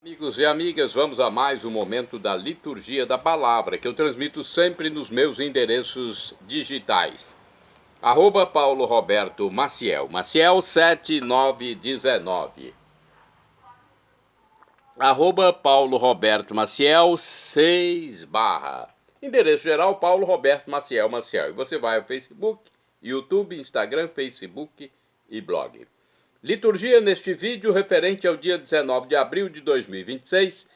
Amigos e amigas, vamos a mais um momento da liturgia da palavra, que eu transmito sempre nos meus endereços digitais. @Paulo Roberto Maciel, Maciel 7919. @Paulo Roberto Maciel 6 barra. Endereço geral, Paulo Roberto Maciel Maciel. E você vai ao Facebook, YouTube, Instagram, Facebook e blog. Liturgia neste vídeo referente ao dia 19 de abril de 2026,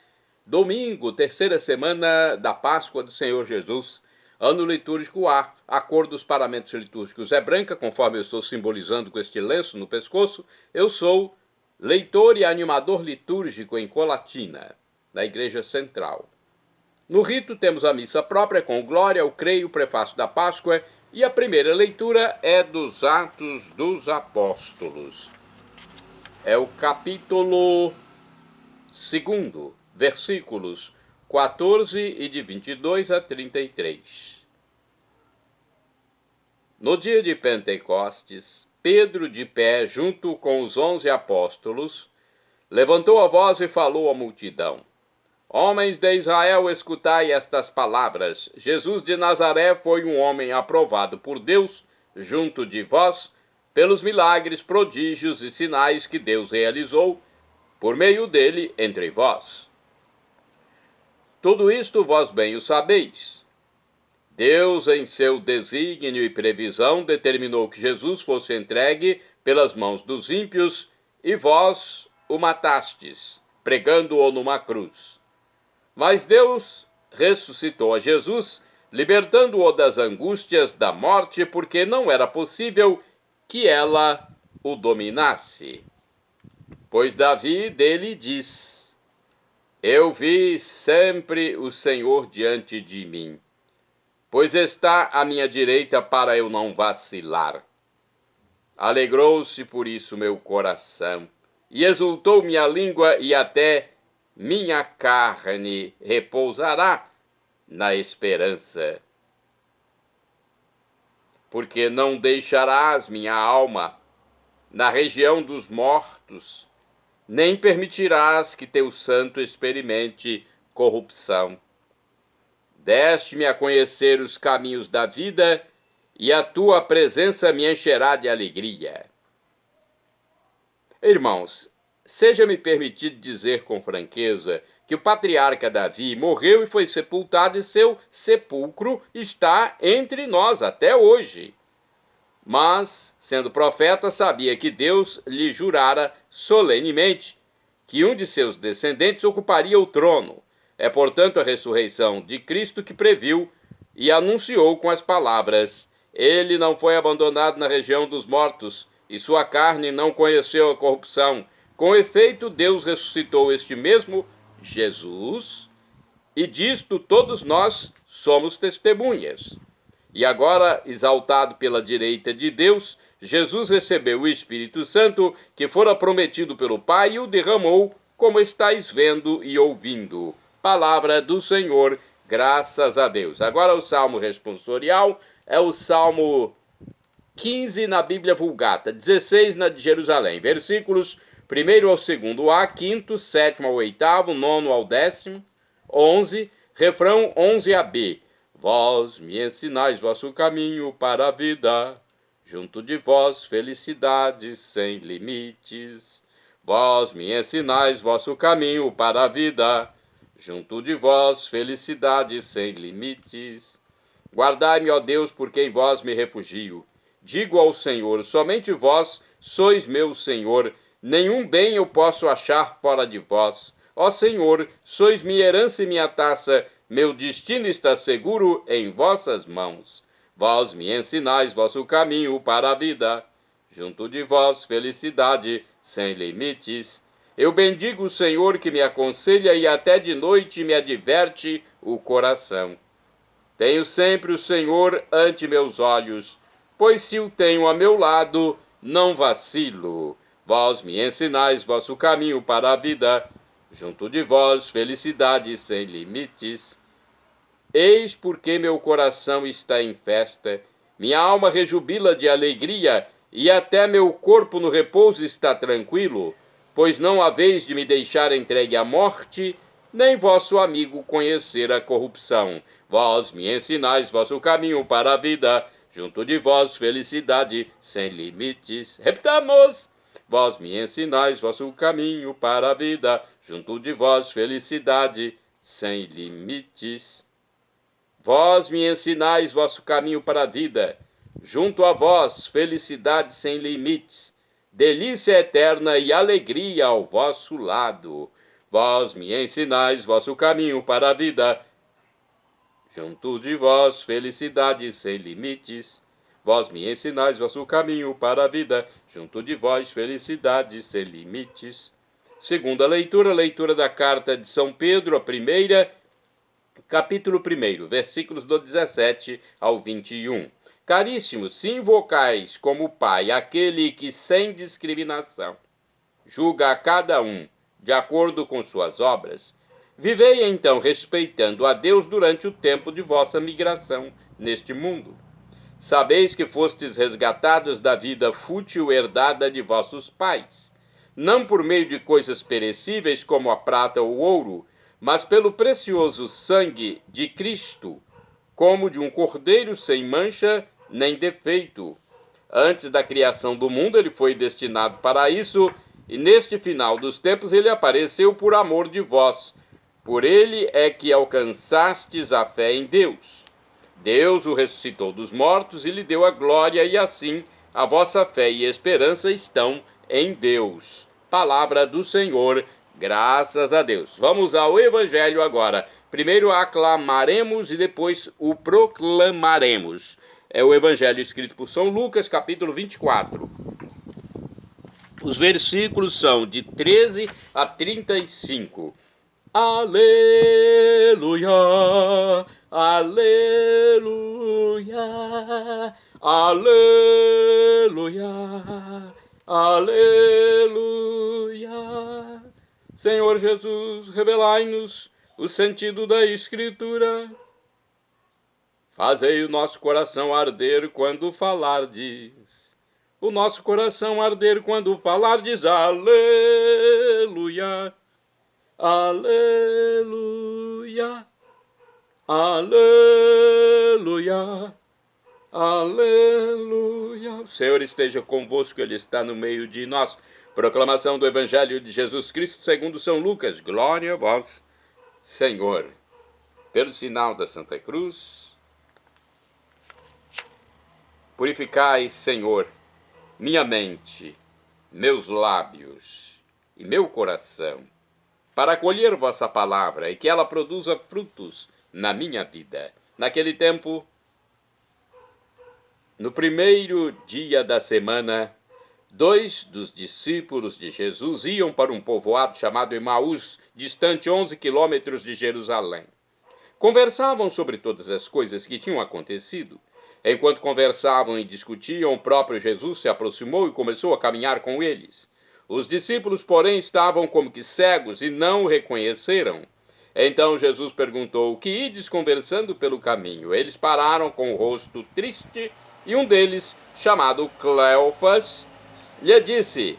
domingo, terceira semana da Páscoa do Senhor Jesus, ano litúrgico A. A cor dos paramentos litúrgicos é branca, conforme eu estou simbolizando com este lenço no pescoço. Eu sou leitor e animador litúrgico em Colatina, na Igreja Central. No rito temos a missa própria com glória, o creio, o prefácio da Páscoa, e a primeira leitura é dos Atos dos Apóstolos. É o capítulo 2, versículos 14 e de 22 a 33. No dia de Pentecostes, Pedro, de pé, junto com os 11 apóstolos, levantou a voz e falou à multidão: Homens de Israel, escutai estas palavras. Jesus de Nazaré foi um homem aprovado por Deus junto de vós, pelos milagres, prodígios e sinais que Deus realizou por meio dele entre vós. Tudo isto vós bem o sabeis. Deus, em seu desígnio e previsão, determinou que Jesus fosse entregue pelas mãos dos ímpios, e vós o matastes, pregando-o numa cruz. Mas Deus ressuscitou a Jesus, libertando-o das angústias da morte, porque não era possível que ela o dominasse. Pois Davi dele diz: Eu vi sempre o Senhor diante de mim, pois está à minha direita para eu não vacilar. Alegrou-se por isso meu coração, e exultou minha língua, e até minha carne repousará na esperança. Porque não deixarás minha alma na região dos mortos, nem permitirás que teu santo experimente corrupção. Deste-me a conhecer os caminhos da vida, e a tua presença me encherá de alegria. Irmãos, seja-me permitido dizer com franqueza que o patriarca Davi morreu e foi sepultado, e seu sepulcro está entre nós até hoje. Mas, sendo profeta, sabia que Deus lhe jurara solenemente que um de seus descendentes ocuparia o trono. É, portanto, a ressurreição de Cristo que previu e anunciou com as palavras: Ele não foi abandonado na região dos mortos, e sua carne não conheceu a corrupção. Com efeito, Deus ressuscitou este mesmo Jesus, e disto todos nós somos testemunhas. E agora, exaltado pela direita de Deus, Jesus recebeu o Espírito Santo, que fora prometido pelo Pai, e o derramou, como estáis vendo e ouvindo. Palavra do Senhor, graças a Deus. Agora o Salmo responsorial é o Salmo 15 na Bíblia Vulgata, 16 na de Jerusalém, versículos 1 ao 2a, 5º, 7º ao 8º, 9º ao 10º, 11, refrão 11a-b. Vós me ensinais vosso caminho para a vida, junto de vós felicidade sem limites. Vós me ensinais vosso caminho para a vida, junto de vós felicidade sem limites. Guardai-me, ó Deus, porque em vós me refugio. Digo ao Senhor: somente vós sois meu Senhor, nenhum bem eu posso achar fora de vós. Ó Senhor, sois minha herança e minha taça, meu destino está seguro em vossas mãos. Vós me ensinais vosso caminho para a vida, junto de vós felicidade sem limites. Eu bendigo o Senhor que me aconselha, e até de noite me adverte o coração. Tenho sempre o Senhor ante meus olhos, pois se o tenho a meu lado, não vacilo. Vós me ensinais vosso caminho para a vida, junto de vós felicidade sem limites. Eis porque meu coração está em festa, minha alma rejubila de alegria, e até meu corpo no repouso está tranquilo, pois não haveis de me deixar entregue à morte, nem vosso amigo conhecer a corrupção. Vós me ensinais vosso caminho para a vida, junto de vós felicidade sem limites. Repitamos! Vós me ensinais vosso caminho para a vida, junto de vós felicidade sem limites. Vós me ensinais vosso caminho para a vida, junto a vós felicidade sem limites, delícia eterna e alegria ao vosso lado. Vós me ensinais vosso caminho para a vida, junto de vós felicidade sem limites. Vós me ensinais vosso caminho para a vida, junto de vós felicidade sem limites. Segunda leitura, leitura da carta de São Pedro, a primeira, capítulo 1, versículos do 17 ao 21. Caríssimos, se invocais como Pai aquele que sem discriminação julga a cada um de acordo com suas obras, vivei então respeitando a Deus durante o tempo de vossa migração neste mundo. Sabeis que fostes resgatados da vida fútil herdada de vossos pais, não por meio de coisas perecíveis como a prata ou o ouro, mas pelo precioso sangue de Cristo, como de um cordeiro sem mancha nem defeito. Antes da criação do mundo ele foi destinado para isso, e neste final dos tempos ele apareceu por amor de vós. Por ele é que alcançastes a fé em Deus. Deus o ressuscitou dos mortos e lhe deu a glória, e assim a vossa fé e esperança estão em Deus. Palavra do Senhor, graças a Deus. Vamos ao Evangelho agora. Primeiro aclamaremos e depois o proclamaremos. É o Evangelho escrito por São Lucas, capítulo 24. Os versículos são de 13 a 35. Aleluia, aleluia, aleluia, aleluia. Senhor Jesus, revelai-nos o sentido da Escritura. Fazei o nosso coração arder quando falardes. O nosso coração arder quando falardes. Aleluia. Aleluia, aleluia, aleluia. O Senhor esteja convosco, Ele está no meio de nós. Proclamação do Evangelho de Jesus Cristo segundo São Lucas. Glória a vós, Senhor. Pelo sinal da Santa Cruz, purificai, Senhor, minha mente, meus lábios e meu coração, para acolher vossa palavra e que ela produza frutos na minha vida. Naquele tempo, no primeiro dia da semana, 2 dos discípulos de Jesus iam para um povoado chamado Emaús, distante 11 quilômetros de Jerusalém. Conversavam sobre todas as coisas que tinham acontecido. Enquanto conversavam e discutiam, o próprio Jesus se aproximou e começou a caminhar com eles. Os discípulos, porém, estavam como que cegos e não o reconheceram. Então Jesus perguntou: que ides conversando pelo caminho? Eles pararam com o rosto triste, e um deles, chamado Cleofas, lhe disse: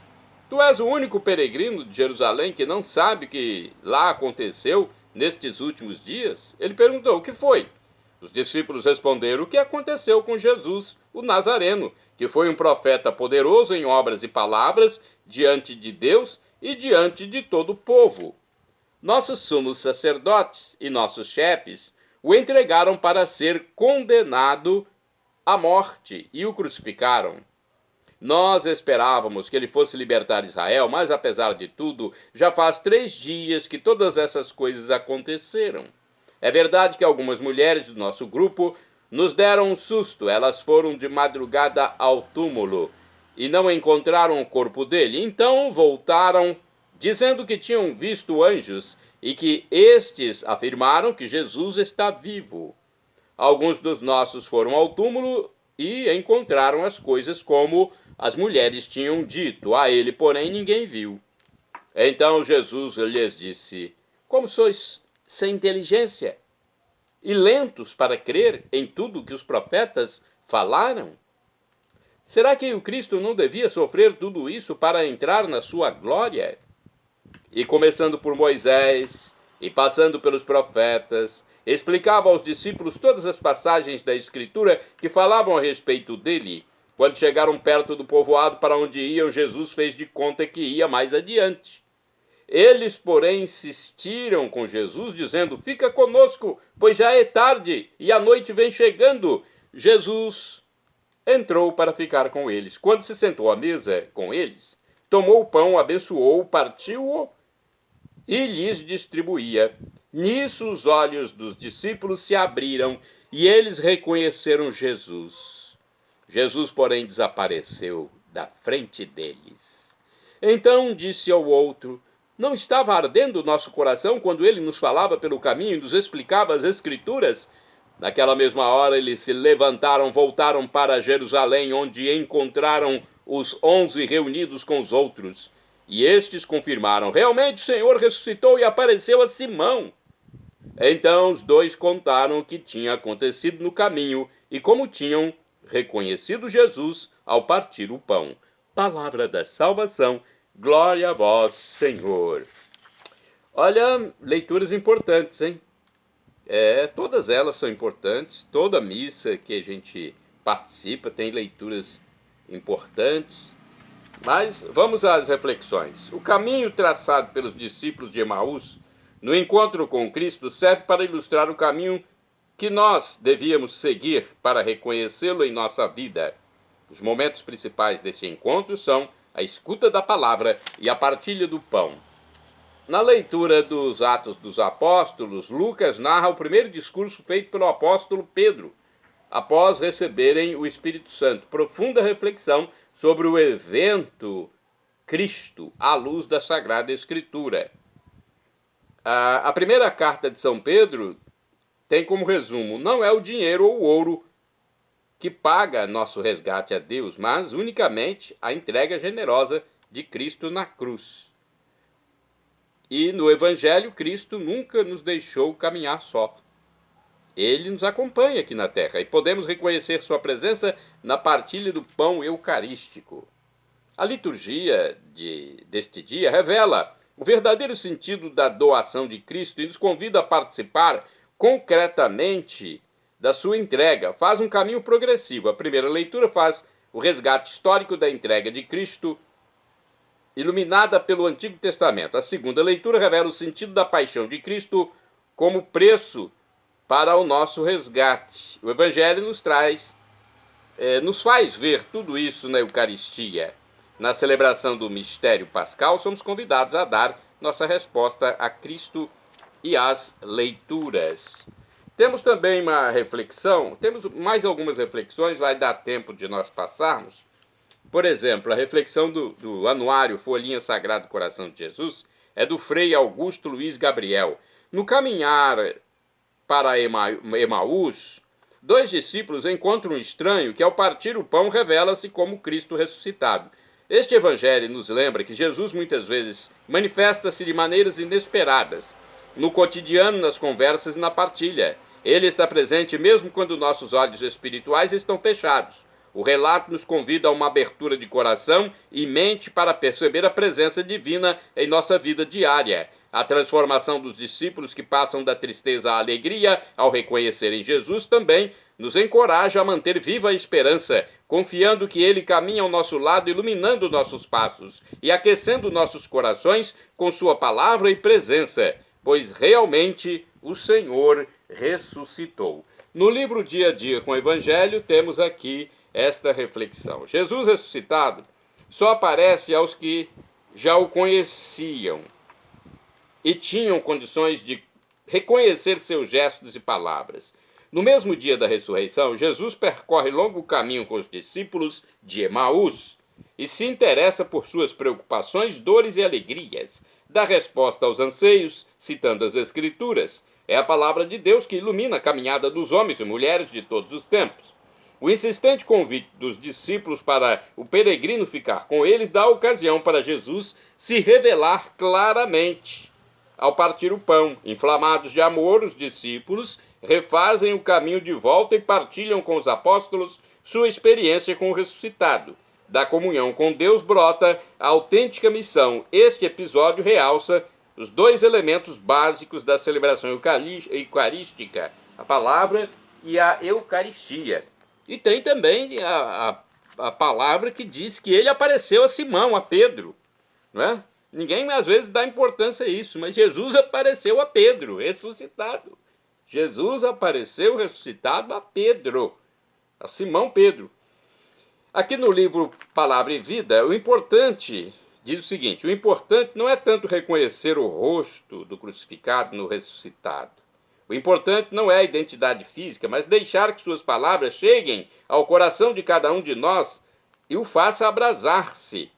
tu és o único peregrino de Jerusalém que não sabe o que lá aconteceu nestes últimos dias? Ele perguntou: o que foi? Os discípulos responderam: o que aconteceu com Jesus, o Nazareno, que foi um profeta poderoso em obras e palavras diante de Deus e diante de todo o povo. Nossos sumos sacerdotes e nossos chefes o entregaram para ser condenado à morte e o crucificaram. Nós esperávamos que ele fosse libertar Israel, mas apesar de tudo, já faz 3 dias que todas essas coisas aconteceram. É verdade que algumas mulheres do nosso grupo nos deram um susto. Elas foram de madrugada ao túmulo e não encontraram o corpo dele. Então voltaram, dizendo que tinham visto anjos e que estes afirmaram que Jesus está vivo. Alguns dos nossos foram ao túmulo e encontraram as coisas como as mulheres tinham dito. A ele, porém, ninguém viu. Então Jesus lhes disse: como sois sem inteligência e lentos para crer em tudo que os profetas falaram? Será que o Cristo não devia sofrer tudo isso para entrar na sua glória? E começando por Moisés e passando pelos profetas, explicava aos discípulos todas as passagens da Escritura que falavam a respeito dele. Quando chegaram perto do povoado para onde iam, Jesus fez de conta que ia mais adiante. Eles, porém, insistiram com Jesus, dizendo: fica conosco, pois já é tarde e a noite vem chegando. Jesus entrou para ficar com eles. Quando se sentou à mesa com eles, tomou o pão, abençoou, partiu-o e lhes distribuía. Nisso os olhos dos discípulos se abriram e eles reconheceram Jesus. Jesus, porém, desapareceu da frente deles. Então disse ao outro: não estava ardendo o nosso coração quando ele nos falava pelo caminho e nos explicava as Escrituras? Naquela mesma hora eles se levantaram, voltaram para Jerusalém, onde encontraram os 11 reunidos com os outros. E estes confirmaram: realmente o Senhor ressuscitou e apareceu a Simão. Então os dois contaram o que tinha acontecido no caminho e como tinham reconhecido Jesus ao partir o pão. Palavra da salvação. Glória a vós, Senhor. Olha, leituras importantes, hein? Todas elas são importantes. Toda missa que a gente participa tem leituras importantes. Mas vamos às reflexões. O caminho traçado pelos discípulos de Emaús no encontro com Cristo serve para ilustrar o caminho que nós devíamos seguir para reconhecê-lo em nossa vida. Os momentos principais desse encontro são a escuta da palavra e a partilha do pão. Na leitura dos Atos dos Apóstolos, Lucas narra o primeiro discurso feito pelo apóstolo Pedro, após receberem o Espírito Santo. Profunda reflexão sobre o evento Cristo, à luz da Sagrada Escritura. A primeira carta de São Pedro tem como resumo: não é o dinheiro ou o ouro que paga nosso resgate a Deus, mas unicamente a entrega generosa de Cristo na cruz. E no Evangelho, Cristo nunca nos deixou caminhar só. Ele nos acompanha aqui na terra e podemos reconhecer sua presença na partilha do pão eucarístico. A liturgia deste dia revela o verdadeiro sentido da doação de Cristo e nos convida a participar concretamente da sua entrega. Faz um caminho progressivo. A primeira leitura faz o resgate histórico da entrega de Cristo, iluminada pelo Antigo Testamento. A segunda leitura revela o sentido da paixão de Cristo como preço para o nosso resgate. O Evangelho nos faz ver tudo isso na Eucaristia. Na celebração do mistério pascal, somos convidados a dar nossa resposta a Cristo e às leituras. Temos também uma reflexão, temos mais algumas reflexões, vai dar tempo de nós passarmos. Por exemplo, a reflexão do anuário Folhinha Sagrado Coração de Jesus é do Frei Augusto Luiz Gabriel. No caminhar para Emaús, dois discípulos encontram um estranho que, ao partir o pão, revela-se como Cristo ressuscitado. Este evangelho nos lembra que Jesus muitas vezes manifesta-se de maneiras inesperadas, no cotidiano, nas conversas e na partilha. Ele está presente mesmo quando nossos olhos espirituais estão fechados. O relato nos convida a uma abertura de coração e mente para perceber a presença divina em nossa vida diária. A transformação dos discípulos que passam da tristeza à alegria ao reconhecerem Jesus também nos encoraja a manter viva a esperança, confiando que Ele caminha ao nosso lado, iluminando nossos passos e aquecendo nossos corações com sua palavra e presença, pois realmente o Senhor ressuscitou. No livro Dia a Dia com o Evangelho, temos aqui esta reflexão. Jesus ressuscitado só aparece aos que já o conheciam e tinham condições de reconhecer seus gestos e palavras. No mesmo dia da ressurreição, Jesus percorre longo caminho com os discípulos de Emaús e se interessa por suas preocupações, dores e alegrias. Dá resposta aos anseios, citando as Escrituras. É a palavra de Deus que ilumina a caminhada dos homens e mulheres de todos os tempos. O insistente convite dos discípulos para o peregrino ficar com eles dá ocasião para Jesus se revelar claramente. Ao partir o pão, inflamados de amor, os discípulos refazem o caminho de volta e partilham com os apóstolos sua experiência com o ressuscitado. da comunhão com Deus brota a autêntica missão. Este episódio realça os dois elementos básicos da celebração eucarística, a palavra e a Eucaristia. E tem também a palavra que diz que ele apareceu a Simão, a Pedro, não é? Ninguém às vezes dá importância a isso, mas Jesus apareceu a Pedro, ressuscitado. Jesus apareceu ressuscitado a Pedro, a Simão Pedro. Aqui no livro Palavra e Vida, o importante, diz o seguinte, o importante não é tanto reconhecer o rosto do crucificado no ressuscitado. O importante não é a identidade física, mas deixar que suas palavras cheguem ao coração de cada um de nós e o faça abrasar-se.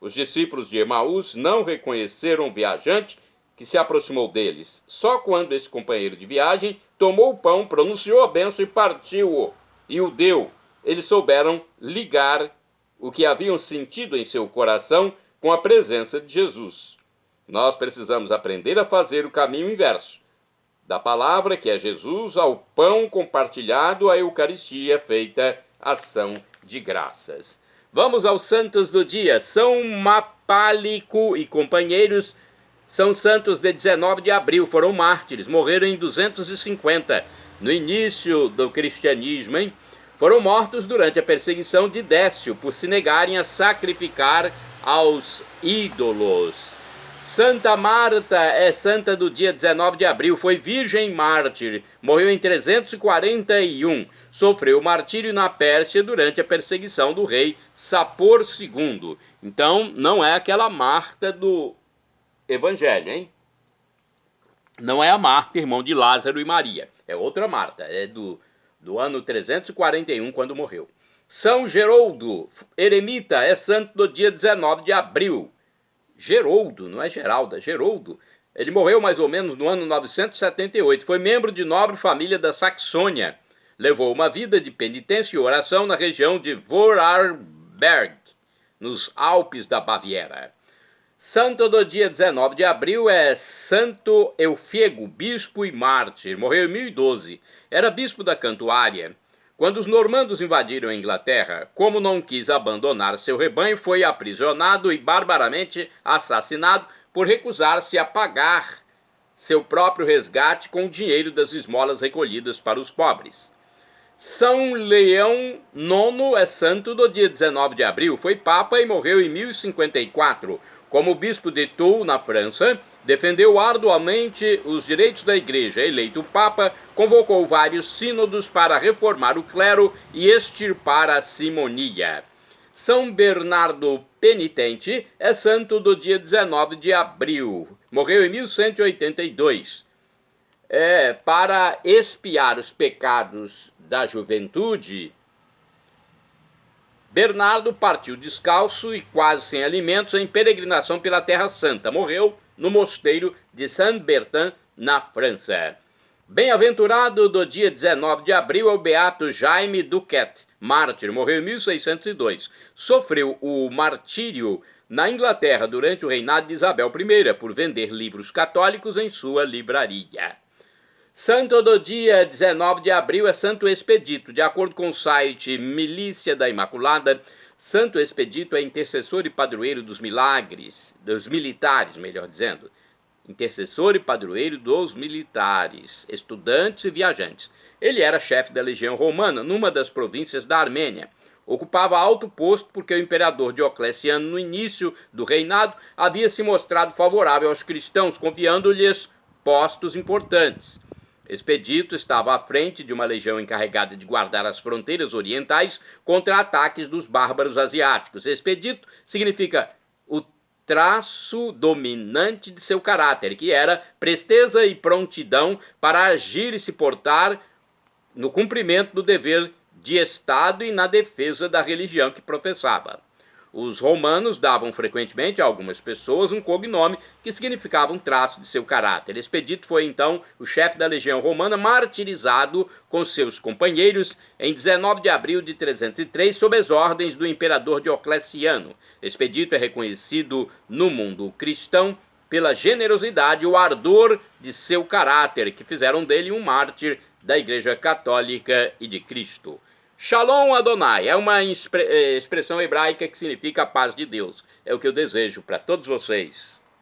Os discípulos de Emaús não reconheceram o viajante que se aproximou deles. Só quando esse companheiro de viagem tomou o pão, pronunciou a bênção e partiu-o, e o deu, eles souberam ligar o que haviam sentido em seu coração com a presença de Jesus. Nós precisamos aprender a fazer o caminho inverso. Da palavra, que é Jesus, ao pão compartilhado, à Eucaristia feita ação de graças. Vamos aos santos do dia. São Mapálico e companheiros são santos de 19 de abril, foram mártires, morreram em 250, no início do cristianismo, hein? Foram mortos durante a perseguição de Décio, por se negarem a sacrificar aos ídolos. Santa Marta é santa do dia 19 de abril, foi virgem mártir, morreu em 341, sofreu martírio na Pérsia durante a perseguição do rei Sapor II. Então, não é aquela Marta do Evangelho, hein? Não é a Marta, irmão de Lázaro e Maria, é outra Marta, é do ano 341, quando morreu. São Geroldo, eremita, é santo do dia 19 de abril. Geroldo, não é Geralda, Geroldo. Ele morreu mais ou menos no ano 978. Foi membro de nobre família da Saxônia. Levou uma vida de penitência e oração na região de Vorarlberg, nos Alpes da Baviera. Santo do dia 19 de abril é Santo Eufego, bispo e mártir. Morreu em 1012. Era bispo da Cantuária. Quando os normandos invadiram a Inglaterra, como não quis abandonar seu rebanho, foi aprisionado e barbaramente assassinado por recusar-se a pagar seu próprio resgate com o dinheiro das esmolas recolhidas para os pobres. São Leão IX é santo do dia 19 de abril, foi papa e morreu em 1054. Como bispo de Tours, na França, defendeu arduamente os direitos da igreja. Eleito papa, convocou vários sínodos para reformar o clero e extirpar a simonia. São Bernardo Penitente é santo do dia 19 de abril. Morreu em 1182. Para expiar os pecados da juventude, Bernardo partiu descalço e quase sem alimentos em peregrinação pela Terra Santa. Morreu no mosteiro de Saint-Bertin, na França. Bem-aventurado do dia 19 de abril é o beato Jaime Duquet, mártir, morreu em 1602. Sofreu o martírio na Inglaterra durante o reinado de Isabel I por vender livros católicos em sua livraria. Santo do dia 19 de abril é Santo Expedito. De acordo com o site Milícia da Imaculada, Santo Expedito é intercessor e padroeiro dos milagres, dos militares, melhor dizendo. Intercessor e padroeiro dos militares, estudantes e viajantes. Ele era chefe da legião romana numa das províncias da Armênia. Ocupava alto posto porque o imperador Diocleciano, no início do reinado, havia se mostrado favorável aos cristãos, confiando-lhes postos importantes. Expedito estava à frente de uma legião encarregada de guardar as fronteiras orientais contra ataques dos bárbaros asiáticos. Expedito significa o traço dominante de seu caráter, que era presteza e prontidão para agir e se portar no cumprimento do dever de Estado e na defesa da religião que professava. Os romanos davam frequentemente a algumas pessoas um cognome que significava um traço de seu caráter. Expedito foi então o chefe da legião romana, martirizado com seus companheiros em 19 de abril de 303 sob as ordens do imperador Diocleciano. Expedito é reconhecido no mundo cristão pela generosidade e o ardor de seu caráter, que fizeram dele um mártir da Igreja Católica e de Cristo. Shalom Adonai é uma expressão hebraica que significa a paz de Deus. É o que eu desejo para todos vocês.